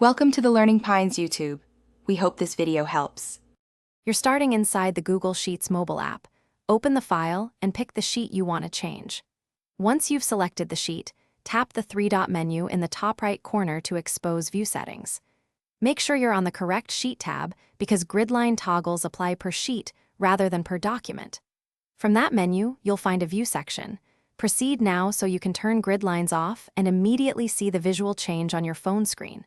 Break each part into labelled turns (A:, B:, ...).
A: Welcome to the Learning Pines YouTube. We hope this video helps.
B: You're starting inside the Google Sheets mobile app. Open the file and pick the sheet you want to change. Once you've selected the sheet, tap the three-dot menu in the top right corner to expose view settings. Make sure you're on the correct sheet tab because gridline toggles apply per sheet rather than per document. From that menu, you'll find a view section. Proceed now so you can turn grid lines off and immediately see the visual change on your phone screen.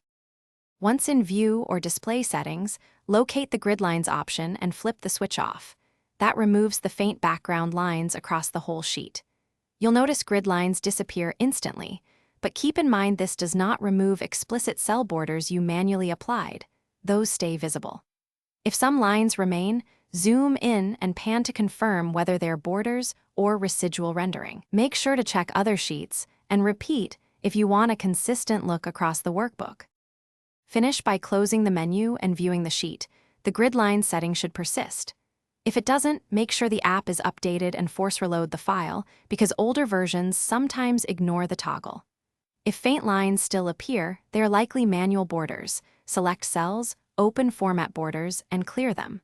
B: Once in View or Display settings, locate the Grid Lines option and flip the switch off. That removes the faint background lines across the whole sheet. You'll notice grid lines disappear instantly, but keep in mind this does not remove explicit cell borders you manually applied. Those stay visible. If some lines remain, zoom in and pan to confirm whether they're borders or residual rendering. Make sure to check other sheets and repeat if you want a consistent look across the workbook. Finish by closing the menu and viewing the sheet. The grid line setting should persist. If it doesn't, make sure the app is updated and force reload the file because older versions sometimes ignore the toggle. If faint lines still appear, they are likely manual borders. Select cells, open format borders, and clear them.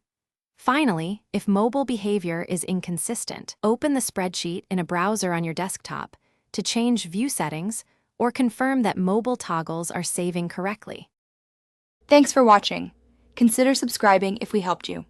B: Finally, if mobile behavior is inconsistent, open the spreadsheet in a browser on your desktop to change view settings or confirm that mobile toggles are saving correctly.
A: Thanks for watching. Consider subscribing if we helped you.